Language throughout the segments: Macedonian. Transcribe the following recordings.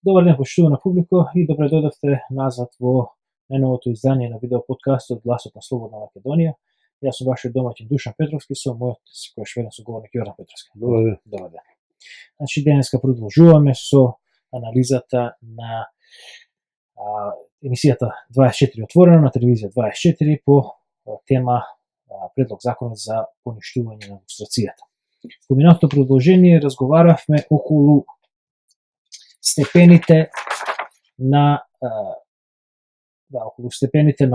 Добар ден, почитувана публико, и добре дојдовте назад во најновото издание на видеоподкастот Гласот на Слободна Македонија. Јас сум вашиот домаќин Душан Петровски, со мојот секојаш верен соговорник Јордан Петровски. Добар ден. Добар ден. Значи, денеска продолжуваме со анализата на емисијата 24 отворено на телевизија 24 по тема предлог законот за поништување на лустрацијата. Во минатото продолжение разговаравме околу степените на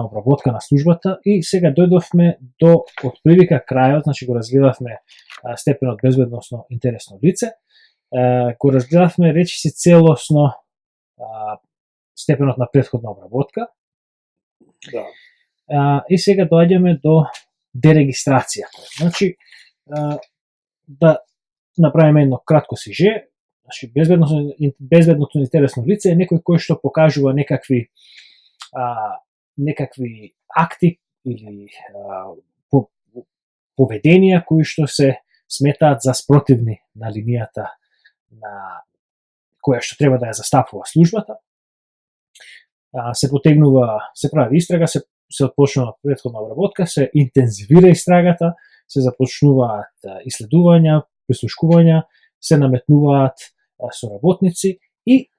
обработка на службата и сега дојдовме до отприлика крајот, значи го разгледавме степенот безбедносно интересно лице, го разгледавме речиси целосно степенот на претходна обработка. Да. И сега доаѓаме до дерегистрацијата. Значи, да направиме едно кратко сиже. Значи, безбедното интересно лице е некој кој што покажува некакви акти или поведенија кои што се сметаат за спротивни на линијата на која што треба да ја застапува службата. Се потегнува, се прави истрага, се отпочнува претходна обработка, се интензивира истрагата, се започнуваат иследувања, прислушкувања, се наметнуваат соработници и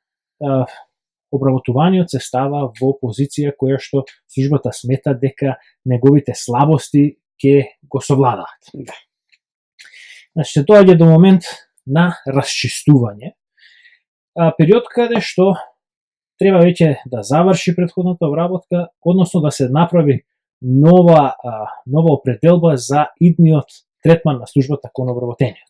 обработуваниот се става во позиција која што службата смета дека неговите слабости ќе го совладаат. Значи, се доаѓа до момент на расчистување, период каде што треба веќе да заврши претходната обработка, односно да се направи нова определба за идниот третман на службата кон обработениот.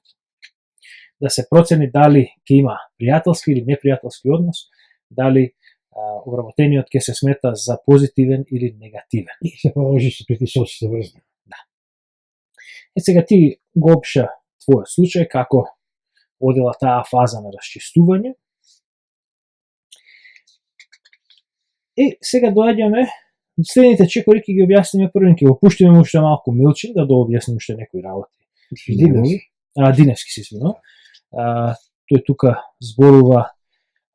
Да се процени дали ќе има пријателски или непријателски однос, дали обработениот ќе се смета за позитивен или негативен. И се положи со притисоците врзна. Да. И сега ти го опиша твојот случај, како одела таа фаза на расчистување. И сега доаѓаме, следните чекори ќе ги објасниме, првен ќе го пуштиме уште малку Милчин, да дообјасни уште некои работи. Диневски се извинувам. Тој тука зборува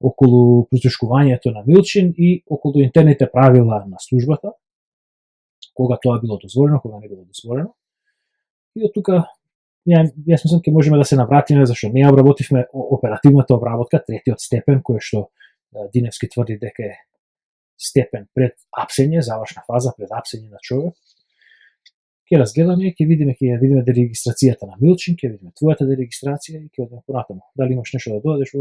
околу прислушкувањето на Милчин и околу интерните правила на службата, кога тоа било дозволено, кога не било дозволено. И од тука, јас мислам, ќе можеме да се навратиме, зашто не обработивме оперативната обработка, третиот степен, кој што Диневски тврди дека е степен пред апсење, завршна фаза пред апсење на човек. Ќе разгледаме, ќе видиме дерегистрацијата на Милчин, ќе видиме твојата дерегистрација и ќе одиме понатаму. Дали имаш нешто да додадеш?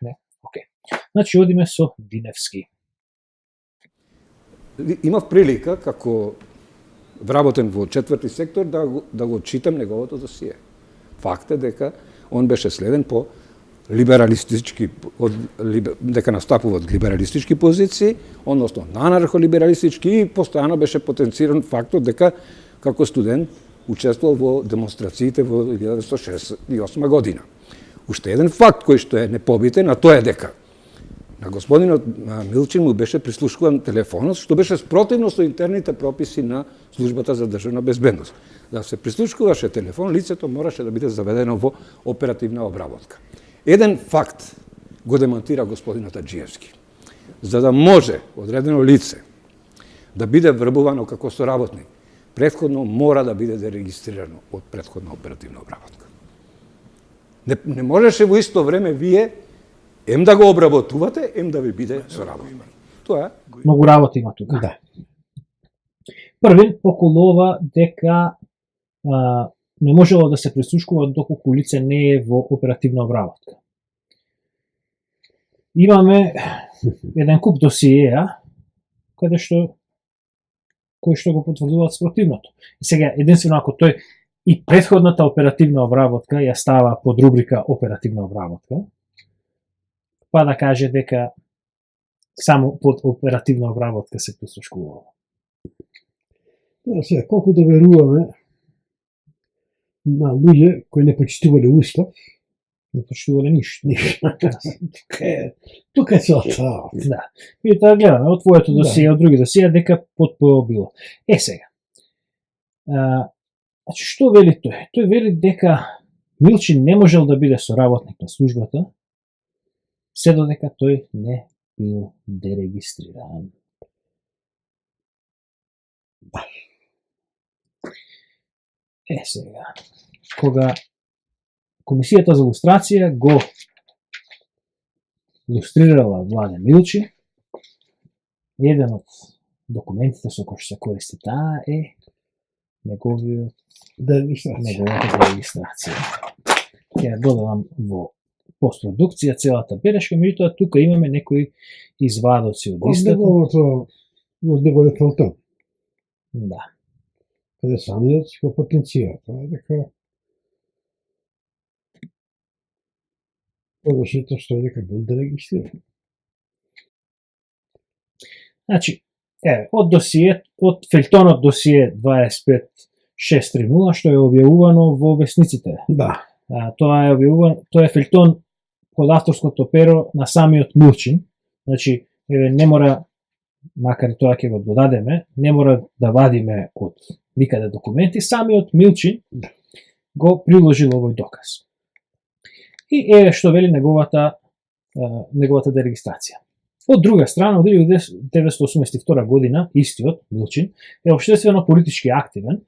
Не. Океј. Значи, одиме со Диневски. Имав прилика, како вработен во четврти сектор, да го читам неговото досие. Факт е дека он беше следен по либералистички, дека настапува од либералистички позиции, односно анархолибералистички, и постојано беше потенциран фактот дека како студент учествувал во демонстрациите во 1968 година. Уште еден факт кој што е непобитен, а тоа е дека на господинот Милчин му беше прислушкуван телефонот, што беше спротивно со интерните прописи на службата за државна безбедност. Да се прислушкуваше телефон, лицето мораше да биде заведено во оперативна обработка. Еден факт го демонтира господинот Аџиевски. За да може одредено лице да биде врбувано како соработник, претходно мора да биде дерегистрирано од претходна оперативна обработка. Не можеше во исто време вие ем да го обработувате, ем да ви биде соработник. Тоа е. Многу работа има тука. Да. Првен околу ова дека не можело да се прислушкува доколку лице не е во оперативна обработка. Имаме еден куп досиеја кои што го потврдуваат спротивното. И сега, единствено ако тој и претходната оперативна обработка ја става под рубрика оперативна обработка, па да каже дека само под оперативна обработка се прислушкувало. Да, сега, колку да веруваме на луѓе кои не почитувале устав, Не почитувале ништо. Тука е целата. Да. И тоа гледаме од твоето досие, од други досие, дека потпо било. Сега. Значи, што вели тој? Тој вели дека Милчин не можел да биде соработник на службата, се додека тој не бил дерегистриран. Сега, кога Комисијата за лустрација го лустрирала Владен Милчи, еден од документите со кои се користи таа е неговата регистрација. Ќе додавам во постпродукција целата белешка, меѓутоа тука имаме некои извадоци од истата. Од неговото филтон. Да. Каде самиот го потенцира, тоа е дека продолжително што е дека бил дерегистриран. Значи, од фелтонот досие 25630 што е објавувано во весниците. Да. Тоа е фелтон под авторското перо на самиот Милчин. Значи, не мора, макар и тоа ќе го додадеме, не мора да вадиме од никаде документи, самиот Милчин го приложил овој доказ. И еве што вели неговата дерегистрација. Од друга страна, од 1982 година, истиот Милчин е општествено политички активен,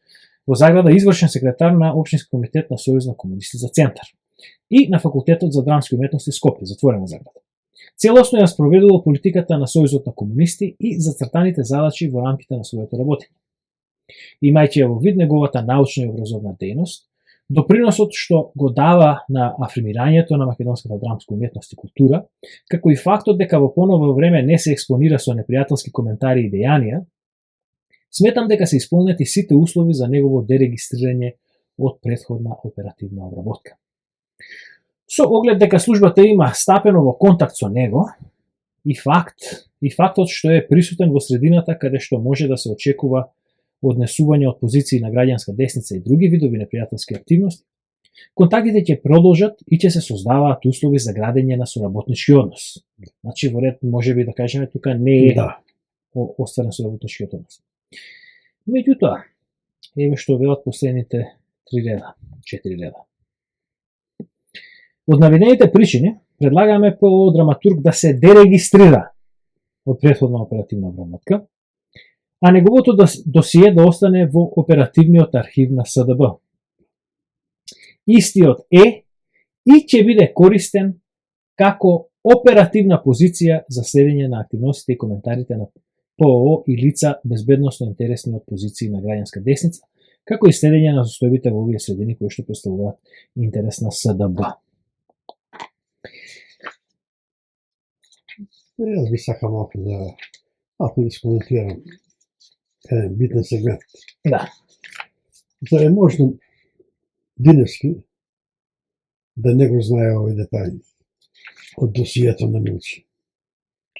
во заграда извршен секретар на Општински комитет на Сојуз на комунисти за Центар и на Факултетот за драмски уметности Скопје, затворена заграда. Целосно ја спроведувал политиката на Сојузот на комунисти и зацртаните задачи во рамките на своето работење. Имајќи ја во вид неговата научна и образовна дејност, доприносот што го дава на афирмирањето на македонската драмска уметност и култура, како и фактот дека во поново време не се експонира со непријателски коментари и дејанија, сметам дека се исполнети сите услови за негово дерегистрирање од претходна оперативна обработка. Со оглед дека службата има стапено во контакт со него, и фактот што е присутен во средината каде што може да се очекува однесување од позиции на граѓанска десница и други видови непријателски активности, контактите ќе продолжат и ќе се создаваат услови за градење на соработнички однос. Значи, во ред, може би да кажеме, тука не е остварен соработничкиот однос. Меѓутоа, еве што велат последните 4 реда. Од наведените причини, предлагаме по драматург да се дерегистрира од претходна оперативна обработка, а неговото досие да остане во оперативниот архив на СДБ. Истиот е и ќе биде користен како оперативна позиција за следење на активностите и коментарите на ПОО и лица безбедносно интересни од позиции на граѓанска десница, како и следење на состојбите во овие средини кои што представуваат интерес на СДБ. Јас би сакал малку да искоментирам еден битен сегмент. Да. За е можно Диневски да не го знае овој детај од досието на Милчи.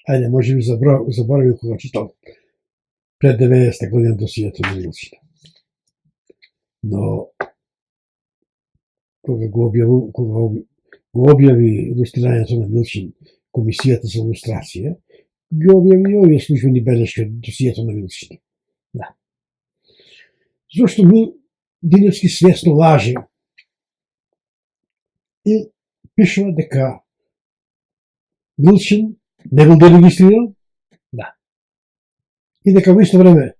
Ајде, може би заборави кога читал пред 90 година досието на Милчи. Но кога го објави илустрирањето на Милчин Комисијата за илустрација, ги објави и овие службени белешки од досието на Милчин. Да. Зошто Диневски свесно лаже и пишува дека Милчин не бил дерегистриран, да, и дека во исто време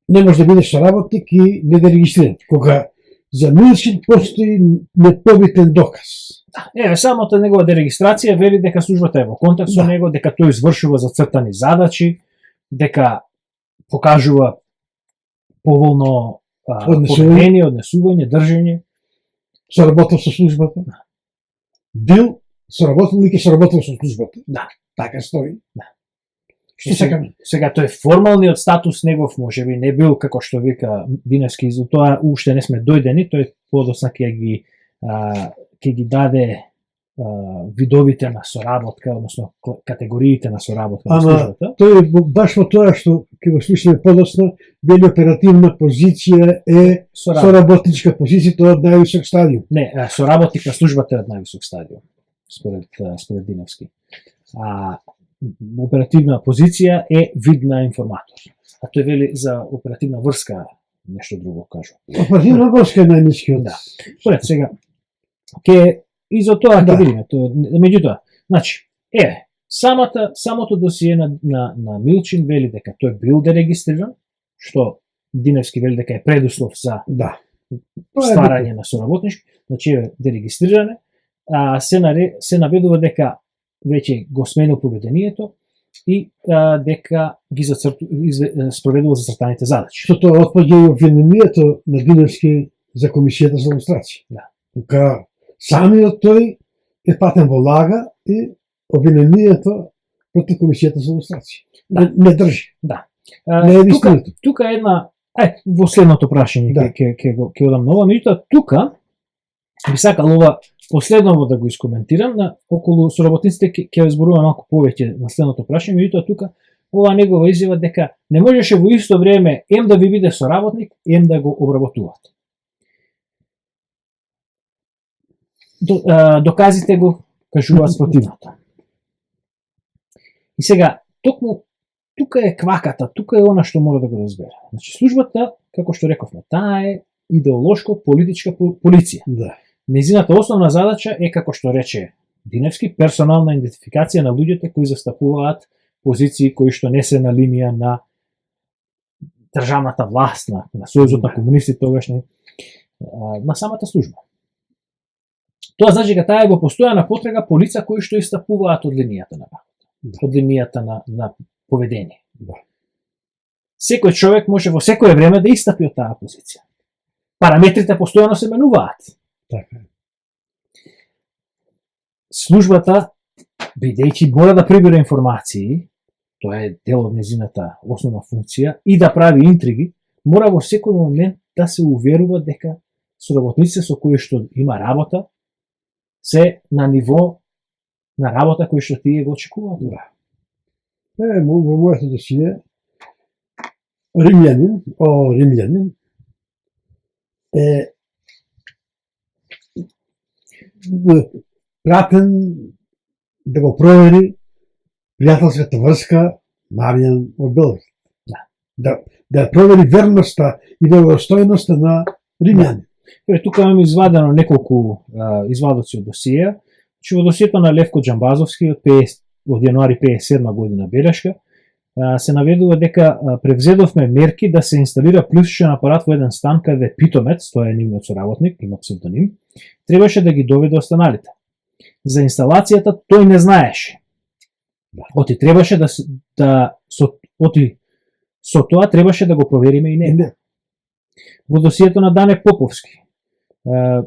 не може да бидеш соработник и не дерегистриран, кога за Милчин постои непобитен доказ. Еве, самата негова дерегистрација вели дека службата е во контакт со него, дека тој извршува зацртани задачи, дека покажува поволно однесување, држење. Соработил со службата. Бил соработил или ќе соработил со службата. Да. Така стои. Да. Што сакаме? Сега тој формалниот статус негов можеби не бил како што вика Диневски, за тоа уште не сме дојдени, тој подоцна ќе ги даде видовите на соработка, односно категориите на соработка на службата. Тој баш во тоа што ќе го слушаме подоцна, вели оперативна позиција е соработничка позиција, тоа од највисок стадиум. Не, соработник на службата е од највисок стадиум, според Диневски. Оперативна позиција е вид на информатор. А тој вели за оперативна врска нешто друго кажува. Оперативна врска е најнискиот. Да. Поред сега ќе И за тоа ќе Да. видиме. Меѓутоа, значи, самото досие на Милчин вели дека тој бил дерегистриран, што Диневски вели дека е предуслов за Да. стварање на соработнички, значи е дерегистриране, се наведува дека веќе го сменил поведението и дека ги спроведува зацртаните задачи. Што тоа отпаѓа и обвинението на Диневски за комисијата за лустрација. Да. Тука самиот тој е патен во лага и обвинението против комисијата за лустрација. Да. Не држи. Да. Не е вистината. Тука е една во следното прашање Да. ќе одам на ова, меѓутоа тука би сакал ова последново да го искоментирам, на околу соработниците ќе зборувам малку повеќе на следното прашање, меѓутоа тука ова негова изјава дека не можеше во исто време ем да ви биде соработник, ем да го обработувате. Доказите го кажуваат спротивното. И сега, токму тука е кваката, тука е она што мора да го разбере. Значи, службата, како што рековме, таа е идеолошко-политичка полиција. Да. Незината основна задача е, како што рече Диневски, персонална идентификација на луѓето кои застапуваат позиции кои што не се на линија на државната власт, на Сојузот на комунистите тогашни, на самата служба. Тоа значи дека таа е во постојана потрага по лица кои што истапуваат од линијата на работа, од линијата на поведение. Да. Секој човек може во секое време да истапи од таа позиција. Параметрите постојано се менуваат. Така е. Службата, бидејќи мора да прибира информации, тоа е дел од незината основна функција, и да прави интриги, мора во секој момент да се уверува дека соработниците со кои што има работа се на ниво на работа кој што тие го очекуваат. Да. Во моето досие, римјанин е пратен да го провери пријателската врска Маријан од Белград. Да провери верноста и веростојноста на римјанин. Тука имам извадено неколку извадоци од досија. Че во досието на Левко Џамбазовски од јануари 57 година белешка се наведува дека превзедовме мерки да се инсталира плюсичен апарат во еден стан каде Питомец, тоа е нивниот соработник, има псевдоним, требаше да ги доведе останалите. За инсталацијата тој не знаеше. Оти требаше со тоа требаше да го провериме и него. Во досието на Дане Поповски,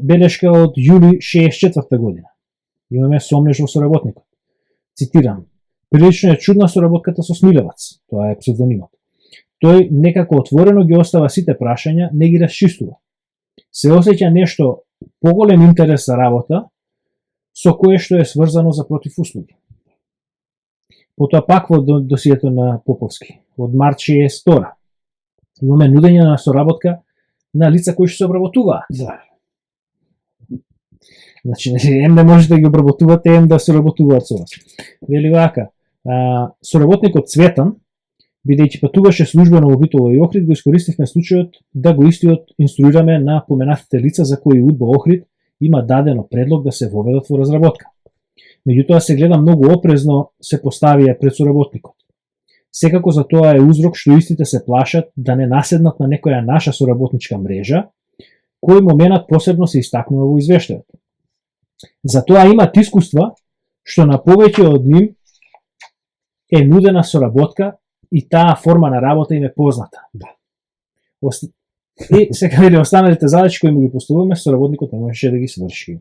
белешка од јули 64 година, имаме сомнеж во соработникот. Цитирам: "Прилично е чудна соработката со Смилевац", тоа е псевдонимот. "Тој некако отворено ги остава сите прашања, не ги расчистува. Се осеќа нешто поголем интерес за работа, со кое што е сврзано за противуслуги." Потоа пак во досието на Поповски, од март 62 имаме нудење на соработка на лица кои што се обработуваат. Да. Значи, ем да можете да ги обработувате, ем да соработуваат со вас. Вели вака, соработникот Цветан, бидејќи патуваше службено во Битола и Охрид, го искористивме случајот да го истиот инструираме на поменатите лица за кои УДБА Охрид има дадено предлог да се воведат во разработка. Меѓутоа се гледа многу опрезно се поставија пред соработникот. Секако за тоа е узрок што истите се плашат да не наседнат на некоја наша соработничка мрежа, кој моментот посебно се истакнува во извештајот. Затоа имат искуства што на повеќе од нив е нудена соработка и таа форма на работа им е позната. Да. И сега вели останалите задачи кои му ги поставуваме, соработникот не можеше да ги сврши.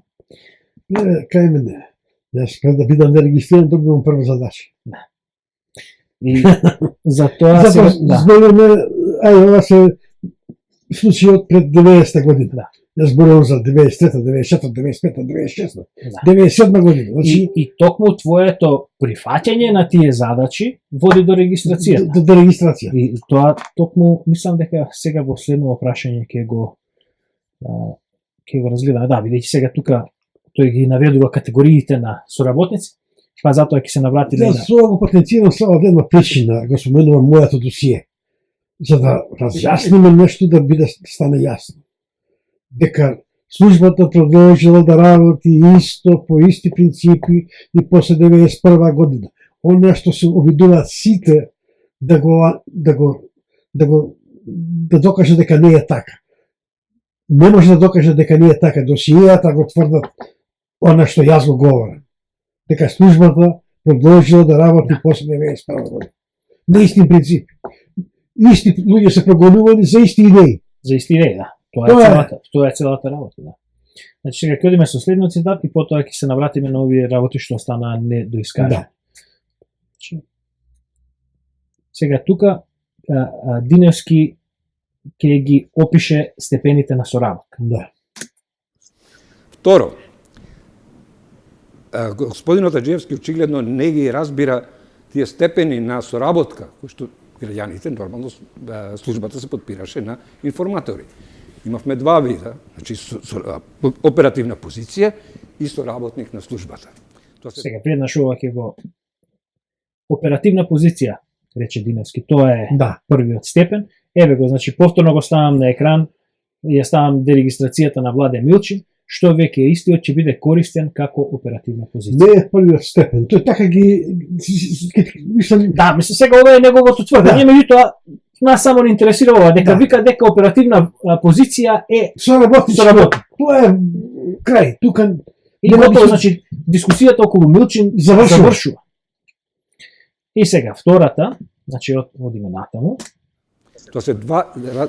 Кај мене. Јас пред да бидам регистриран, добивам прва задача. И за тоа Затоа зборуваме, ова се случајот пред 90 година. Да. Јас зборувам за 93, 94, 95, 96, Да. 97 година. Значи, И токму твоето прифаќање на тие задачи води до регистрацијата. до регистрација. И тоа токму мислам дека сега во следно прашање ќе го разгледаме. Да, бидејќи сега тука тој ги наведува категориите на соработници, па затоа ќе се навратиме Јас ова го потенцирам само од една причина, го споменувам моето досие, за да разјасниме нешто и да биде стане јасно. Дека службата продолжила да работи исто по исти принципи и после 91 година. Оно што се обидуваат сите да докаже дека не е така. Не може да докаже дека не е така. Досијата го тврдат она што јас го говорам. Дека службата продолжила да работи после 91 година. На исти принципи. Исти луѓе се прогонувани за исти идеи. За исти идеи, да. Тоа е целата работа, да. Значи сега ќе одиме со следниот цитат и потоа ќе се навратиме на овие работи што останаа недоискажани. Да. Сега тука Диневски ќе ги опише степените на соработка. Да. Второ, господинот Аџиевски очигледно не ги разбира тие степени на соработка, кои што граѓаните, нормално, службата се подпираше на информатори. Имавме два вида, значи оперативна позиција и соработник на службата. Сега, преднаш ова ќе го... Оперативна позиција, рече Диневски, тоа е првиот степен. Еве го, значи, повторно го ставам на екран, ја ставам дерегистрацијата на Владе Милчин, што веќе истиот ќе биде користен како оперативна позиција. Не е првиот степен, тој така ги... Да, мислам, сега ова е неговото тврдење, меѓутоа, нас само не интересира ова, дека вика дека оперативна позиција е соработник. Тоа е крај, тука... И готово, значи, дискусијата околу Милчин завршува. И сега, втората, значи, одиме натаму. Тоа се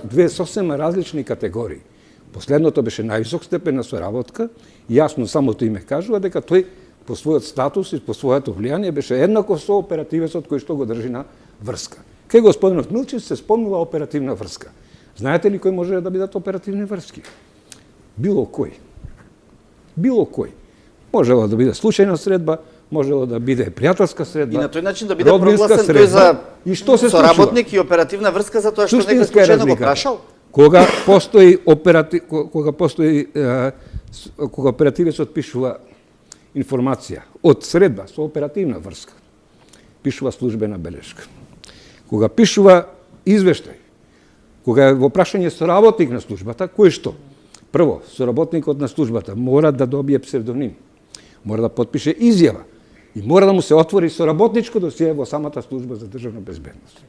две сосем различни категории. Последното беше највисок степен на соработка, и јасно самото име кажува дека тој по својот статус и по своето влијание беше еднаков со оперативецот кој што го држи на врска. Кај господинот Милчин се спомнува оперативна врска. Знаете ли кој може да бидат оперативни врски? Било кој. Било кој. Можело да биде случајна средба, можело да биде пријателска средба. И на тој начин да биде прогласен тој за и што се соработник и оперативна врска за тоа што некој случајно го прашал? Кога постои кога оперативецот пишува информација од средба со оперативна врска, пишува службена белешка. Кога пишува извештај, кога е во прашање соработник на службата, кој што? Прво, соработникот на службата мора да добие псевдоним, мора да подпише изјава и мора да му се отвори соработничко досие во самата служба за државна безбедност.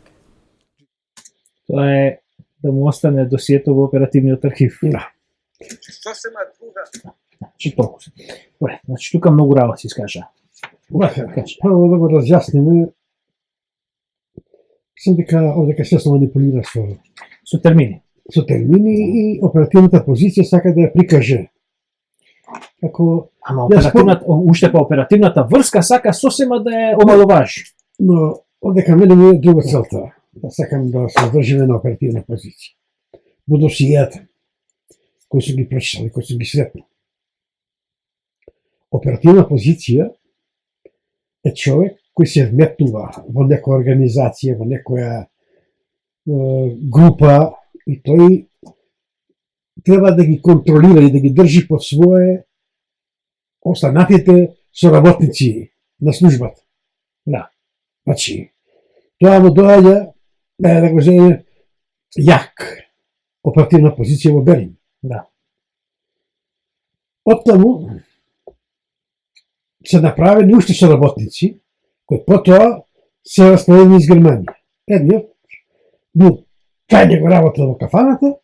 Тоа е да му остане досието во оперативниот архив. Да. Сосема друга. Значи толку. Добре, значи тука многу работи се искажа. Прво да го разјасниме, сам дека овдека се манипулира со термини. Со термини и оперативната позиција сака да ја прикаже. Ако ама оперативната, уште по оперативната врска сака сосема да ја омаловажи. Но овдека мене ми е друга целта. Да сакам да се одржиме на оперативна позиција. Во досијата кои се ги прочитали, кои се ги сретнали. Оперативна позиција е човек кој се вметнува во некоја организација, во некоја група и тој треба да ги контролира и да ги држи под своје останатите соработници на службата. Да. Значи, тоа му доаѓа да го земе јак оперативна позиција во Берин. Да. Оттаму се направени уште соработници, кои потоа се распределени из Германија. Едниот бил кај него работел во кафаната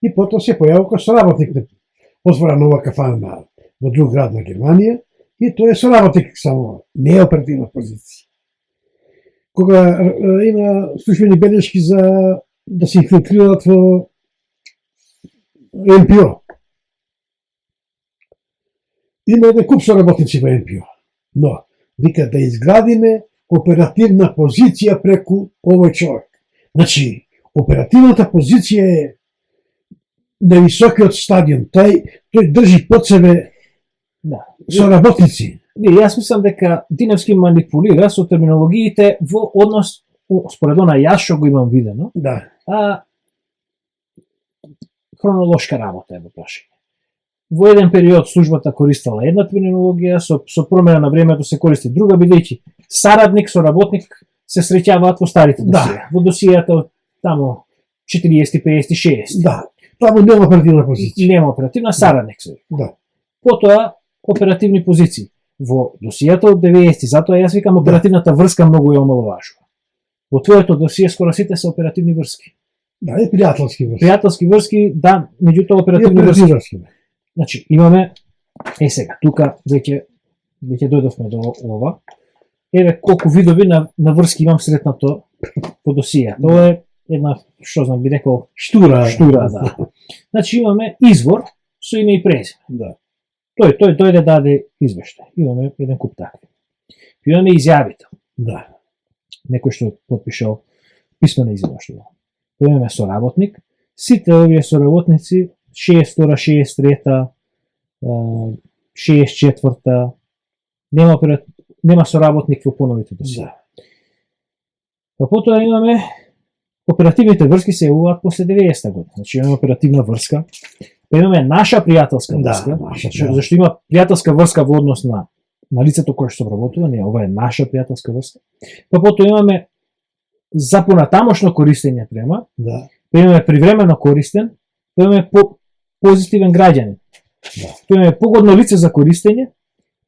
и потоа се појавил како соработник на отвора нова кафана во друг град на Германија и тој е соработник само, не е оперативна позиција. Кога има службени белешки за да се инфилтрират во НПО. Има еден куп соработници во НПО, но вика да изградиме оперативна позиција преку овој човек. Значи, оперативната позиција е на високиот стадион. Тој држи под себе соработници. Јас мислам дека Диневски манипулира со терминологиите во однос, според она јас што го имам видено, Да. Хронолошка работа е во прашање. Во еден период службата користела една терминологија, со промена на времето се користи друга, бидејќи сарадник, соработник се среќаваат во старите досија. Во досијата од тамо 40, 50, 60. Да. Таму нема оперативна позиција. Нема оперативна, сарадник се. Да. Потоа оперативни позиции. Во досијата од 90, затоа јас викам оперативната врска многу е омаловажува. Во твоето досие скоро сите се оперативни врски. Да, и пријателски врски. Пријателски врски, да, меѓутоа оперативни врски. Значи, имаме, сега, тука веќе дојдовме до ова. Еве колку видови на врски имам сретнато по досијата. Тоа е една, што знам, би рекол, штура, да. Значи имаме извор со име и презиме. Да. Тој дојде даде извештај. Имаме еден куп такви. Имаме изјавител. Да. Некој што потпишал писмена изјава што. Имаме соработник. Сите овие соработници 62, 63, 64 нема соработник во поновите досија. Па потоа имаме оперативните врски се јавуваат после 90-та година. Значи имаме оперативна врска, па имаме наша пријателска врска, зашто има пријателска врска во однос на лицето кое што обработува, не, ова е наша пријателска врска. Па потоа имаме за понатамошно користење према, па имаме привремено користен, па имаме позитивен граѓанин. Па имаме погодно лице за користење,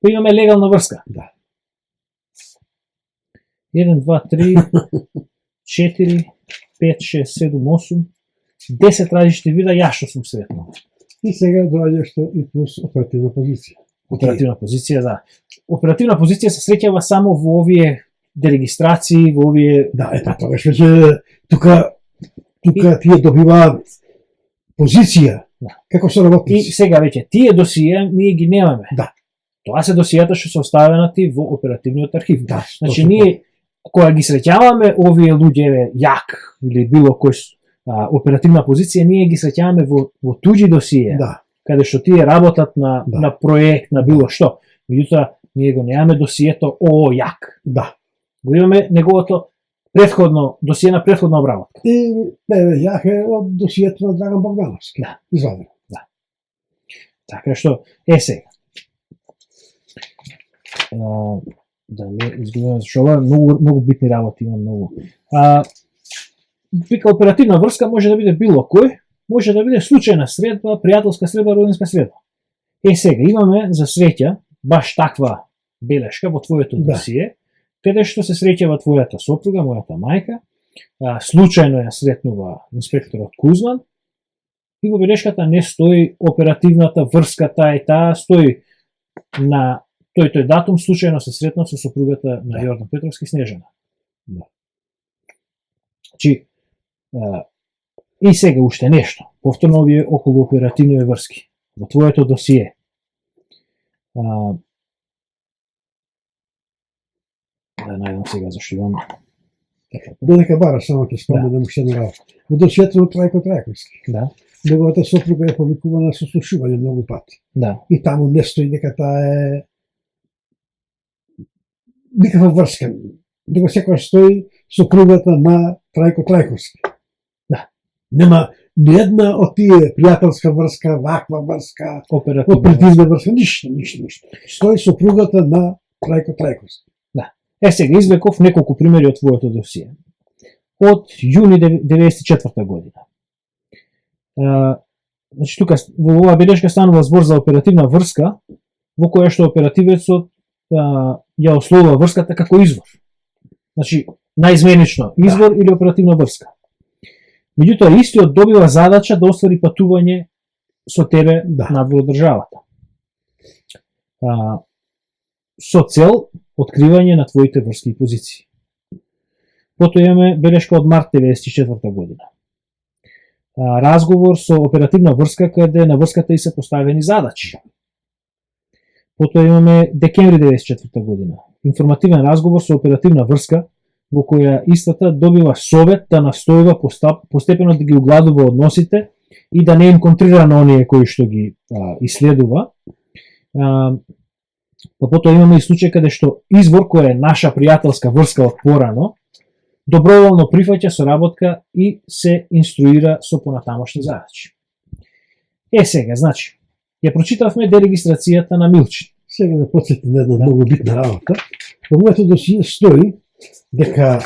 па имаме легална врска. 1, 2, 3, 4, 5, 6, 7, 8, 10 различни вида, јас што сум сретнал. И сега доаѓа што и плюс оперативна позиција. Оперативна позиција, да. Оперативна позиција се среќава само во овие дерегистрации, во овие... Да, тоа веќе тука тие добиваат позиција. Како се работници. И сега веќе тие досија ние ги немаме. Да. Тоа се досијата што се оставенати во оперативниот архив. Да, значи ние кога ги среќаваме овие луѓе јак или било кој оперативна позиција, ние ги среќаваме во туѓи досија. Да. Каде што тие работат на проект, на било што. Меѓутоа ние го немаме досието јак. Да. Го имаме неговото претходно досие на претходна обработка. И јак е од досието на Драган Богдановски. Да. Извадено. Да. Така што сега. Да не изгубиме, зашто ова многу битни работи има многу. Вика оперативна врска може да биде било кој, може да биде случајна средба, пријателска средба, родинска средба. Сега имаме за среќа баш таква белешка во твоето досие, каде што се среќава твојата сопруга, мојата мајка, случајно ја сретнува инспекторот Кузман, и во белешката не стои оперативната врска таа и таа, стои на тој датум случајно се сретнав со сопругата на Јордан Петровски Снежана. Значи, и сега уште нешто, повторно овие околу оперативни врски. Во твоето досие. Да најдам сега зашто имам. Додека бара само ќе споменам уште една работа. Во досието на Трајко Трајковски. Да. Неговата сопруга е повикувана со слушување многу пати. Да. И таму не стои дека таа е никаква врска. Дека секогаш стои сопругата на Трајко Трајковски. Да. Нема ни една од тие пријателска врска, ваква врска, оперативна врска, ништо. Стои сопругата на Трајко Трајковски. Да. Сега извлеков неколку примери од твоето досие. Од јуни 94 година. Значи тука во оваа белешка станува збор за оперативна врска, во која што оперативецот ја ословува врската како извор. Значи, наизменично, извор или оперативна врска. Меѓутоа, истиот добива задача да оствари патување со тебе надвор од државата. Со цел откривање на твоите врски и позиции. Потоа имаме белешка од март 94 година. Разговор со оперативна врска каде на врската и се поставени задачи. Потоа имаме декември 94 година. Информативен разговор со оперативна врска во која истата добива совет да настојува постепено да ги угладува односите и да не им контрира на оние кои што ги исследува. Па потоа имаме и случај каде што извор која е наша пријателска врска од порано доброволно прифаќа соработка и се инструира со понатамошни задачи. Сега, значи, ја прочитавме дерегистрацијата на Милчин. Сега ме подсети на една многу битна работа. Во моето досие стои дека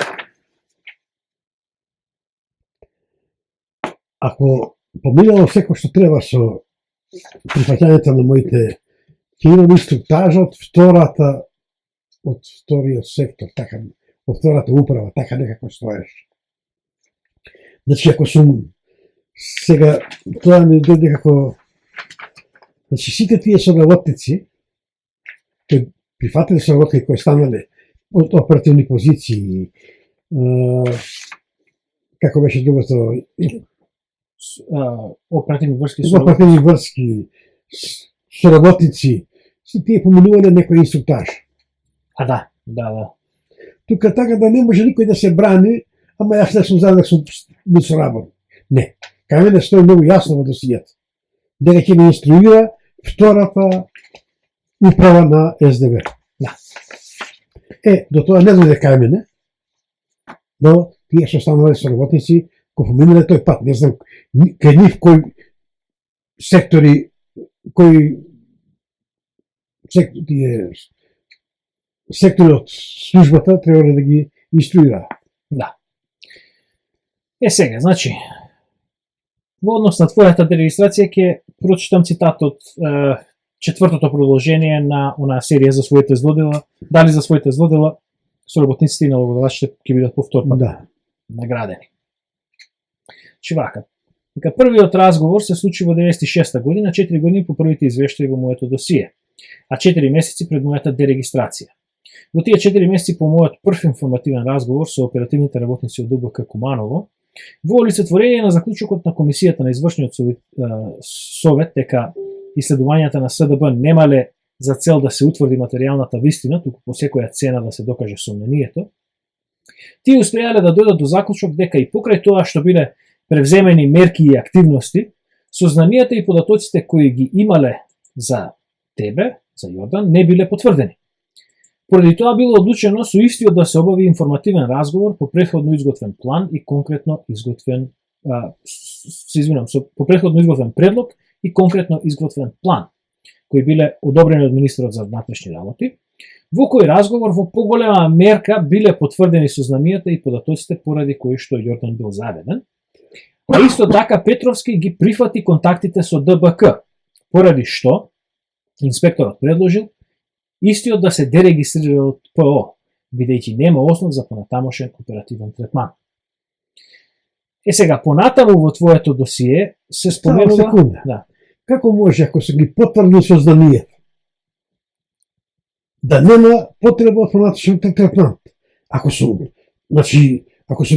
ако поминало секој што треба со прифаќањето на моите, ќе имам инструктажа од вториот сектор, така, од втората управа, така некако стоеше. Значи, ако сум сега, тоа ми дојде како, значи, сите тие соработници, кои прифатили соработници кои станале од оперативни позиции, како беше другото, оперативни врски соработници, се тие поминувале некој инструктаж. Да. Тука така да не може никој да се брани, ама јас не сум задак сум соработник. Не. Кај мене стои многу јасно во досијето. Дека ќе ме инструира втората управа на СДБ. Да. До тоа не дојде кај мене, но тие што станувале соработници, кои поминале тој пат, не знам, кај нив кои сектори, сектори од службата требале да ги инструира. Да. Сега, значи, во однос на твојата дерегистрација ќе прочитам цитат од четвртото продолжение на онаа серија за своите злодела, дали за своите злодела соработниците и налогодавачите ќе бидат повторно наградени. Чи вака. Дека првиот разговор се случи во 96 година, 4 години по првите извештаи во моето досие, а 4 месеци пред мојата дерегистрација. Во тие 4 месеци по мојот прв информативен разговор со оперативните работници од ДБК Куманово, во олицетворение на заклучокот на комисијата на извршниот совет дека исследувањата на СДБ немале за цел да се утврди материјалната вистина, туку по секоја цена да се докаже сомнението, тие успеале да дојдат до заклучок дека и покрај тоа што биле превземени мерки и активности, сознанијата и податоците кои ги имале за тебе, за Јордан, не биле потврдени. Поради тоа било одлучено со истиот да се обави информативен разговор по претходно изготвен план и конкретно изготвен по претходно изготвен предлог и конкретно изготвен план, кои биле одобрени од министерот за внатрешни работи, во кој разговор во поголема мерка биле потврдени сознанијата и податоците поради кои што Јордан бил заведен, а исто така Петровски ги прифати контактите со ДБК, поради што инспекторот предложил истиот да се дерегистрира од ПО, бидејќи нема основ за понатамошен оперативен третман. Сега, понатаму во твоето досие се споменува... Да. Како може, ако се ги потврди сознанијата, да нема потреба од понатамошен третман? Ако сум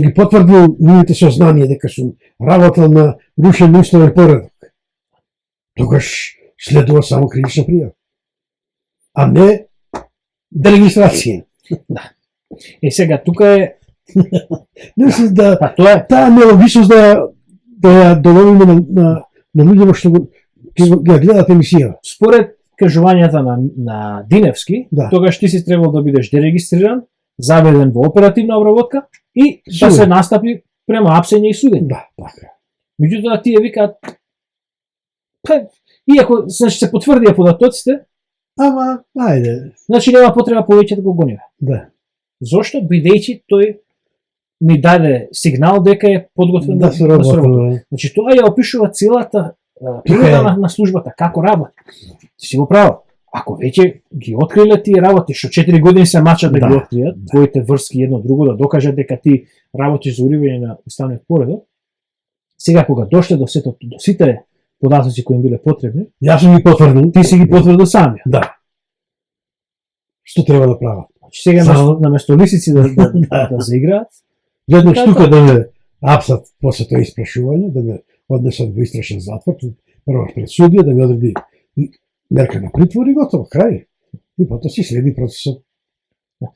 ги потврдил нивните сознанија дека сум работел на рушен уставен поредок, тогаш следува само кривична пријава, а не дерегистрација. Да. Сега, тука е... Мислам да таа нелогичност да ја доловиме на луѓето што ги гледат емисија. Според кажувањата на Диневски, тогаш ти си требал да бидеш дерегистриран, заведен во оперативна обработка и да се настапи према апсење и судење. Да, така. Меѓутоа тие викаат иако се потврдија податоците, ама ајде. Значи нема потреба повеќе да го гониме. Да. Зошто? Бидејќи тој ни даде сигнал дека е подготвен да се работи. Значи тоа ја опишува целата природа на службата, како работи. Си го право. Ако веќе ги откриле тие работи, што 4 години се мачат да ги откријат, твоите врски едно друго да докажат дека ти работиш за уривање на уставниот поредок, сега кога дошле до сите податоци кои им биле потребни, јас сум ги потврдил, ти си ги потврдил сами. Да. Што треба да прават? Сега наместо лисици да заиграат, веднаш тука да ме апсат после тоа испрашување, да ме однесат во истрашен затвор, прво пред судија, да ме одреди мерка на притвор и готово, крај. И потоа си следи процесот.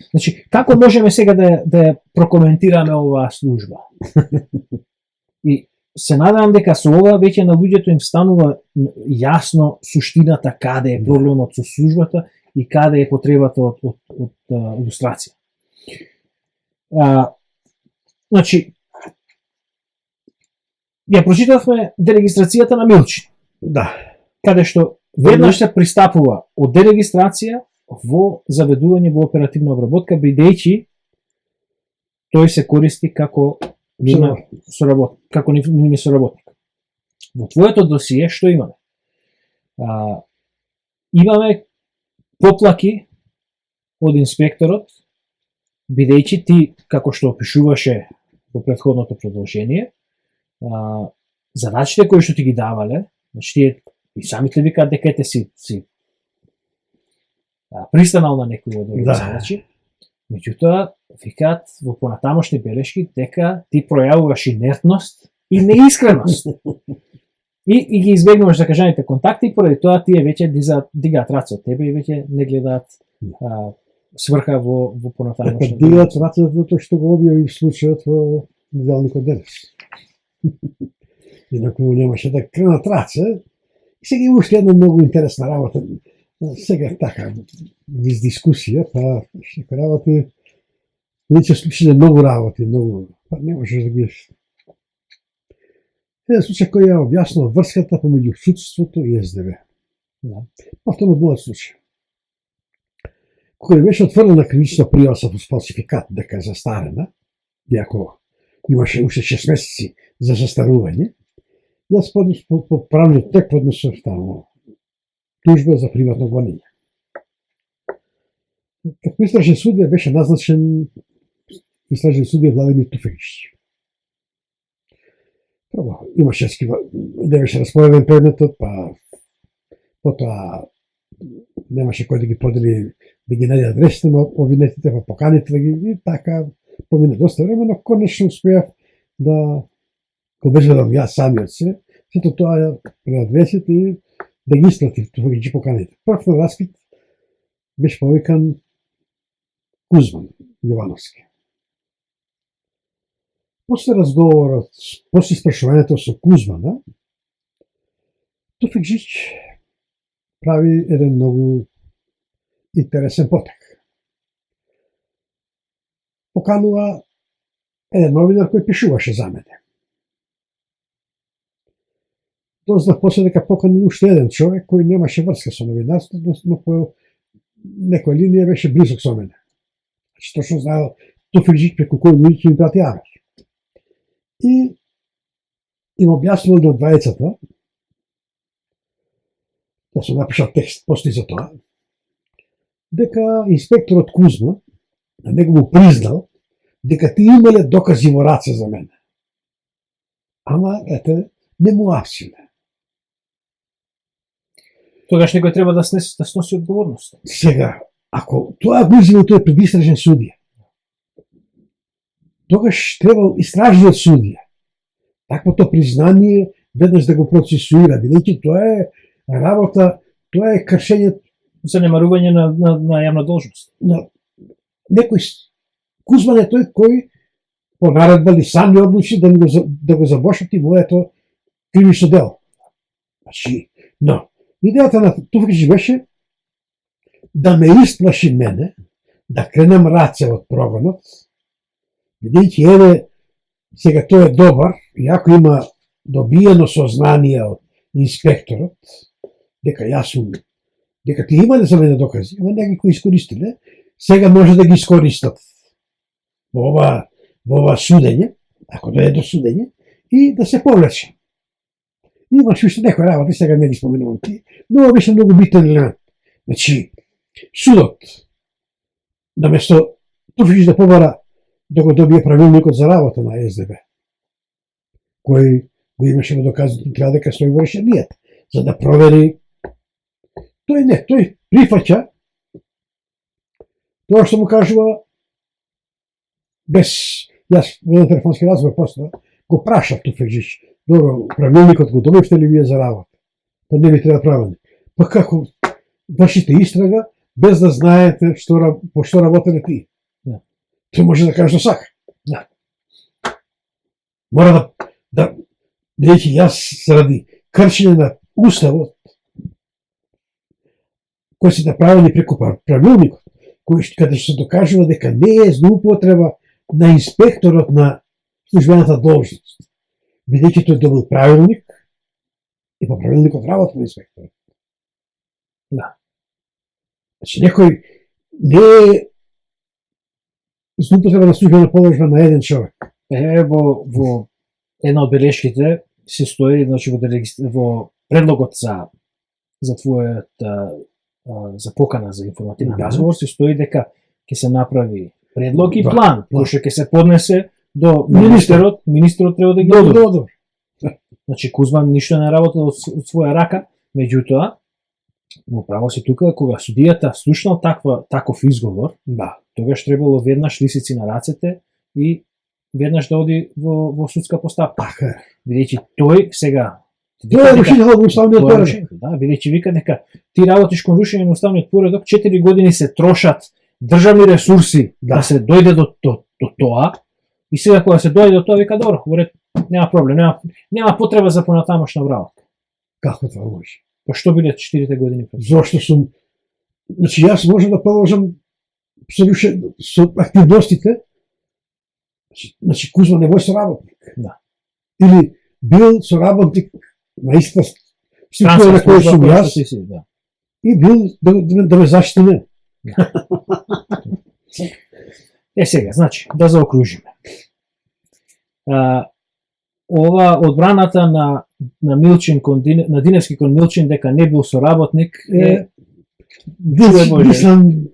Значи, како можеме сега да прокоментираме оваа служба? И се надевам дека со ова веќе на луѓето им станува јасно суштината каде е проблемот со службата и каде е потребата од илустрација. Значи, ја прочитавме дерегистрацијата на Милчин. Да. Каде што веднаш се пристапува од дерегистрација во заведување во оперативна обработка, бидејќи тој се користи како нивни соработник. Во твоето досие што имаме? Имаме поплаки од инспекторот, бидејќи ти, како што опишуваше во претходното продолжение, задачите кои што ти ги давале, значи тие и самите викаат дека си пристанал на некои од овие задачи, меѓутоа викаат во понатамошни белешки дека ти пројавуваш инертност и неискреност. И ги избегнуваш закажаните контакти, поради тоа тие веќе дигаат раце од тебе и веќе не гледаат сврха во понатамошни. Дигаат раце од тоа што го објави случајот во неделникот денес. Инаку немаше да кренат раце. И сега има уште една многу интересна работа. Сега така, низ дискусија, па некои работи, веќе случиле многу работи, многу, па не можеш да ги... Еден случај кој ја објаснува врската помеѓу судството и СДБ. Повторно мојот случај. Кога беше отворена кривична пријава со фалсификат дека е застарена, иако имаше уште 6 месеци за застарување, јас по правниот тек поднесов таму тужба за приватно гонење. Како истражен судија беше назначен истражен судија Владимир Туфегиќ. Прво, имаше не беше распореден предметот, па потоа немаше кој да ги подели, да ги најде адресите на обвинетите, па поканите да ги, и така помина доста време, но конечно успеав да го обезбедам јас самиот се, сето тоа пред адресите и да ги испратив Туфегиќ поканите. Прв на распит беше повикан Кузман Јовановски. После разговорот, после спрашувањето со Кузмана, Туфегиќ прави еден многу интересен потек. Поканува еден новинар кој пишуваше за мене. Дознав после дека поканува уште еден човек кој немаше врска со новинарството, но по некоја линија беше близок со мене. Значи точно знаел Туфегиќ преку кој луѓе ќе ми прати авер. И им објаснувал до двајцата, да се напишал текст после за тоа, дека инспекторот Кузма на него му признал дека ти имале докази во раце за мене. Ама, ете, не му апсиле. Тогаш некој треба да сноси одговорност. Сега, ако тоа го изјави тој предистражен судија, тогаш требал истражниот судија таквото признание веднаш да го процесуира, бидејќи тоа е работа, тоа е кршење занемарување на јавна должност. На некој Кузман е тој кој по наредба ли сам не одлучи да го забошати моето кривично дело. Значи, но идејата на Туфегиќ беше да ме исплаши мене, да кренам раце од прогонот, бидејќи еве сега тој е добар, иако има добиено сознание од инспекторот, дека јас сум, дека ти имале за мене докази, ама не ги кои искористиле, сега може да ги искористат во ова судење, ако дојде до судење, и да се повлече. Имаш уште некои работи, сега не ги споменувам ти, но ова беше многу битен елемент. Значи, судот, наместо Туфегиќ да побара да го добие правилникот за работа на СДБ, кој го имаше во доказното треба дека стои во решението, за да провери. Тој прифаќа тоа што му кажува без јас во еден телефонски разговор после го прашав Туфегиќ, добро, правилникот го добивте ли вие за работа? Па не ви треба правилник. Па како вршите истрага без да знаете по што работеле тие? Тој може да каже што сака. Мора да бидејќи јас заради кршење на уставот кој се направени преку правилникот, кој каде се докажува дека не е злоупотреба на инспекторот на службената должност, бидејќи тој добил правилник и по правилникот работа на инспекторот. Значи некој не е злоупотреба на службена положба на еден човек. Во една од белешките се стои, значи во предлогот за твојот за покана за информативен разговор се стои дека ќе се направи предлог и план, кој што ќе се поднесе до министерот треба да ги одобри. Значи Кузман ништо не работел од своја рака, меѓутоа во право си тука кога судијата слушнал таков изговор, тогаш требало веднаш лисици на рацете и веднаш да оди во судска постапка. Бидејќи тој сега Тоа е рушител во уставниот поредок. Да, бидејќи вика дека ти работиш кон рушење на уставниот поредок, 4 години се трошат државни ресурси да се дојде до тоа, и сега кога се дојде до тоа, вика добро, нема проблем, нема потреба за понатамошна обработка. Како тоа може? Па што биле 4 години пред? Зошто сум... Значи, јас можам да продолжам со активностите. Значи, Кузма не бил соработник. Да. Или бил соработник на иста структура на која сум јас и бил да ме заштити мене. Сега, значи, да заокружиме. Ова одбраната на Милчин на Диневски кон Милчин дека не бил соработник Милчин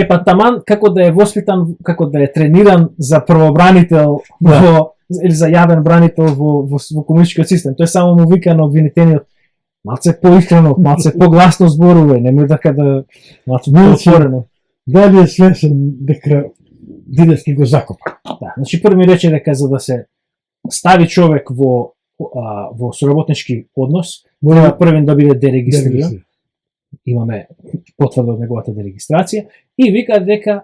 па таман како да е воспитан, како да е трениран за првобранител или за јавен бранител во комунистичкиот систем. Тој само му вика на обвинетениот малце поискрено, малце погласно зборувај, немој дека да малце поотворено. Дали е свесен дека Диневски го закопа? Да, значи први рече дека за да се стави човек во соработнички однос, мора првен да биде дерегистриран. Имаме потврда од неговата дерегистрација и вика дека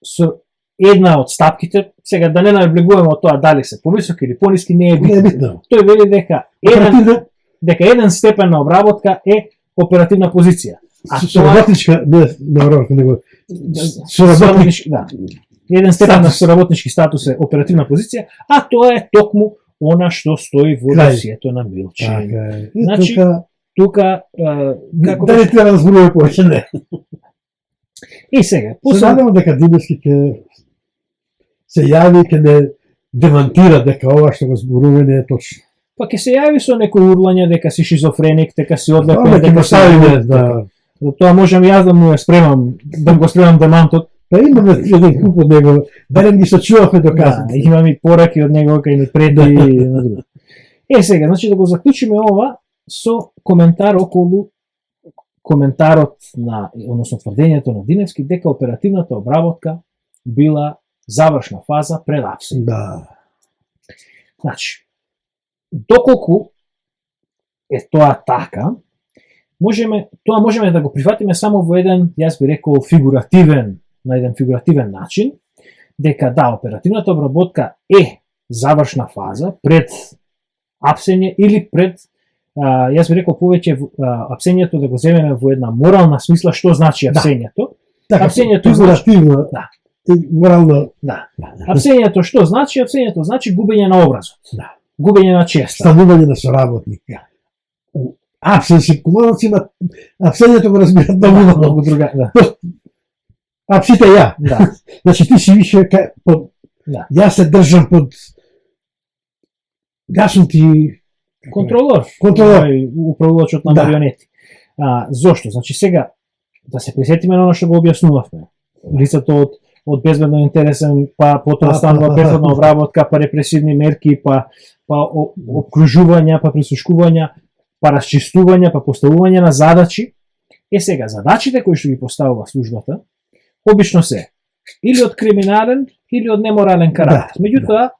со една од стапките, сега да не наблегуваме од тоа дали се повисоки или пониски, не е битно. Тој вели дека еден степен на обработка е оперативна позиција. Соработничка не на обработка, него соработнички, да. Еден степен на соработнички статус е оперативна позиција, а тоа е токму она што стои во досието на Милчин. Значи, тука како да не треба да зборуваме повеќе не. И сега, се надевам дека Диневски ќе се јави, ќе не демантира дека ова што го зборува не е точно. Па ќе се јави со некој урлање дека си шизофреник, дека си одлепен, дека си да. За тоа можам јас да му спремам, да го спремам демантот. Па имаме еден куп од него, барем ги сочувавме доказано. Да, имам и пораки од него кај ни преди и на друго. Сега, значи да го заклучиме ова со коментар околу коментарот на, односно тврдењето на Диневски дека оперативната обработка била завршна фаза пред апсен. Да. Значи, доколку е тоа така, тоа можеме да го прифатиме само во еден, јас би рекол, на еден фигуративен начин, дека да, оперативната обработка е завршна фаза пред апсење или пред, јас би рекол повеќе апсењето да го земеме во една морална смисла, што значи апсењето. Така, апсењето фигуративно, морално. Да. Апсењето што значи? Апсењето значи губење на образот. Да. Губење на честа. Станување на соработник. Апсен си командаци има апсењето го разбират многу друга, да. Апсите ја. Да. Значи ти си више под јас се држам под јас сум ти контролор. Управувачот на марионети. Зошто? Значи сега да се присетиме на оно што го објаснувавме. Лицето од безбедно интересен, па потоа станува претходна обработка, па репресивни мерки, па обкружувања, па прислушкувања, па расчистувања, па поставување на задачи. Сега, задачите кои што ги поставува службата, обично се или од криминален, или од неморален карактер. Меѓутоа,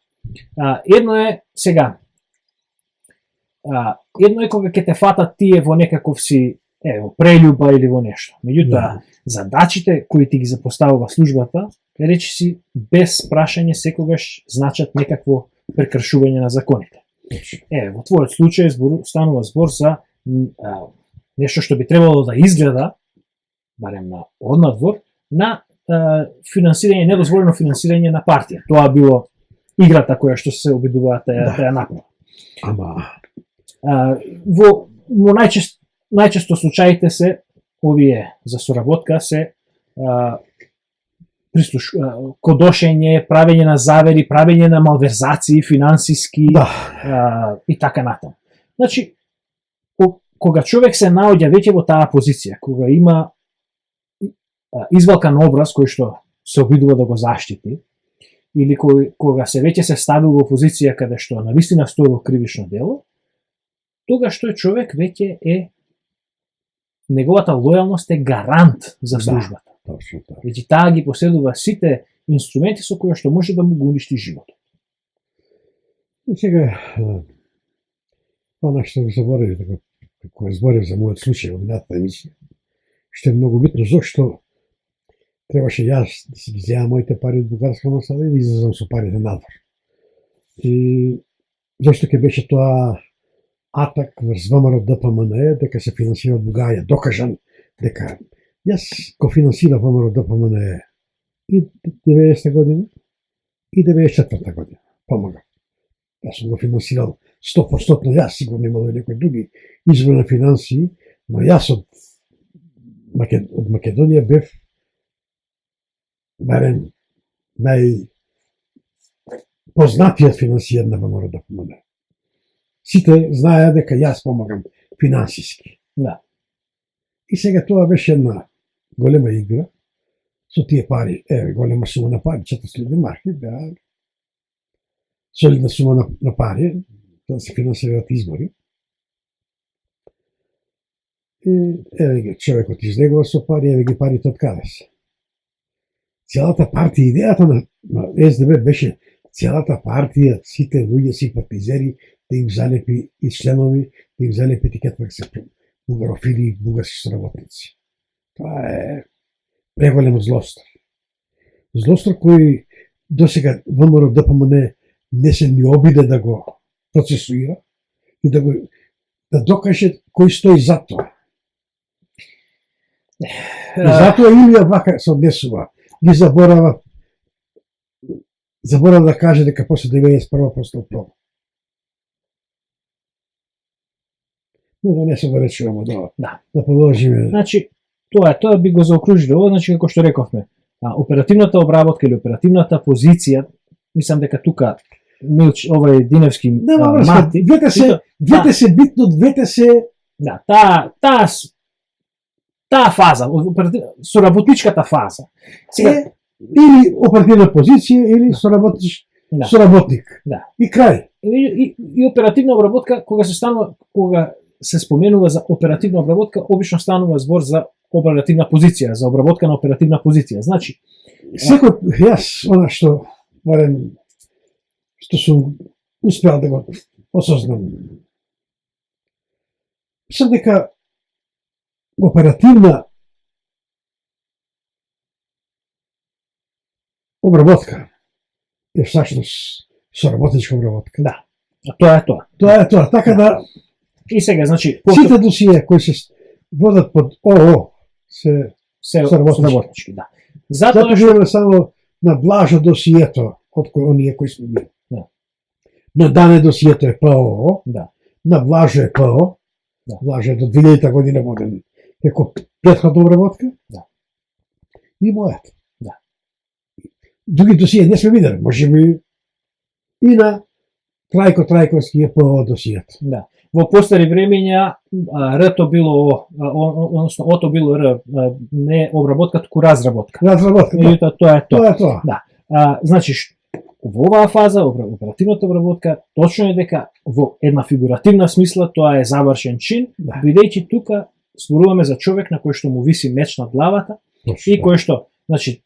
едно е сега, едно е кога ќе те фатат тие во некаков си во прелюба или во нешто. Меѓутоа, задачите кои ти ги запоставува службата, речиси без прашање секогаш значат некакво прекршување на законите. Во твојот случај станува збор за нешто што би требало да изгледа, барем на однадвор, на финансирање, недозволено финансирање на партија. Тоа било играта која што се обидуваат да ја направи. Во најчесто случаите се овие за соработка се кодошење, правење на завери, правење на малверзации финансиски и така натаму. Значи, кога човек се наоѓа веќе во таа позиција, кога има извалкан образ кој што се обидува да го заштити, или кога се веќе се ставил во позиција каде што навистина сторил кривично дело, тогаш тој човек веќе е, неговата лојалност е гарант за службата. Точно така. Значи таа ги поседува сите инструменти со кои што може да му го уништи животот. И сега, она што заборавив, кога зборев за мојот случај во минатата емисија, што е многу битно, зашто требаше јас да си ги земам моите пари од бугарска амбасада и да излезам со парите надвор. И зашто ќе беше тоа атак врз ВМРО ДПМНЕ, дека се финансира од Бугарија, докажан дека јас го финансирав ВМРО ДПМНЕ и 90 година и 94 година. Помагам. Јас сум го финансирал 100%, јас сигурно имало и некои други извори на финансии, но јас од Македонија бев барем најпознатиот финансиер на ВМРО ДПМНЕ. Сите знаеа дека јас помагам финансиски. Да. И сега тоа беше една голема игра со тие пари, голема сума на пари, 400 марки, беа солидна сума на пари, да се финансираат избори. И еве ги човекот излегува со пари, еве ги парите од каде се. Целата партија, идејата на СДБ беше целата партија, сите луѓе, симпатизери, да им залепи и членови, да им залепи етикета дека се бугарофили и бугарски соработници. Тоа е преголем злостор. Злостор кој досега ВМРО ДПМНЕ не се ни обиде да го процесуира и да докаже кој стои за тоа. И затоа Илија вака се однесува. Ги заборава да каже дека после 91 постал пробо. Но да не се го речуваме, да продолжиме. Значи, тоа би го заокружило. Ова, значи, како што рековме, оперативната обработка или оперативната позиција, мислам дека тука овај Диневски мати... Двете се битно, двете се... Да, таа фаза, соработничката фаза. Сега, или оперативна позиција, или соработник. Да. И крај. И оперативна обработка, кога се споменува за оперативна обработка, обично станува збор за оперативна позиција, за обработка на оперативна позиција. Значи, секој јас она што сум успеал да го осознам. Мислам дека оперативна обработка е всушност соработничка обработка. Да. Тоа е тоа. Тоа е тоа. Така да и сега, значи, сите досије кои се водат под ОО се соработнички, да. Затоа што само на блажо досието од оние кои сме ние. Да. На Дане досието е ПОО, да. На Блажо е ПО, да. Блажо е до 2000 година воден како претходна обработка, да. И мојата. Да. Други досије не сме видели, може би и на Трајко Трајковски е ПО досијето. Да. Во постари времења Р-то било односно О-то било Р, не обработка, туку разработка. Разработка, да. Тоа е тоа. Да. Значи, во оваа фаза, оперативната обработка, точно е дека во една фигуративна смисла тоа е завршен чин, бидејќи тука зборуваме за човек на кој што му виси меч над главата и кој што, значи,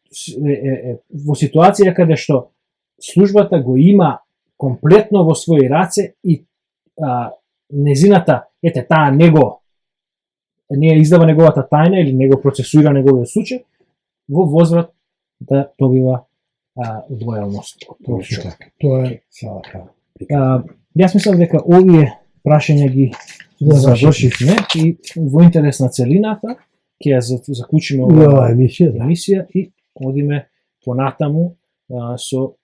во ситуација каде што службата го има комплетно во своји раце и незината, таа не ја издава неговата тајна или не го процесуира неговиот случај, во возврат да добива лојалност. Тоа е целата. Јас мислам дека овие прашања ги завршивме и во интерес на целината ќе ја заклучиме оваа емисија и одиме понатаму со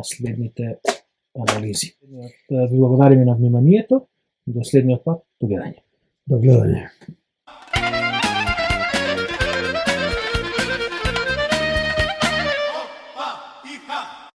следните анализи. Ви благодариме на вниманието. До следниот пат, до гледање. До гледање.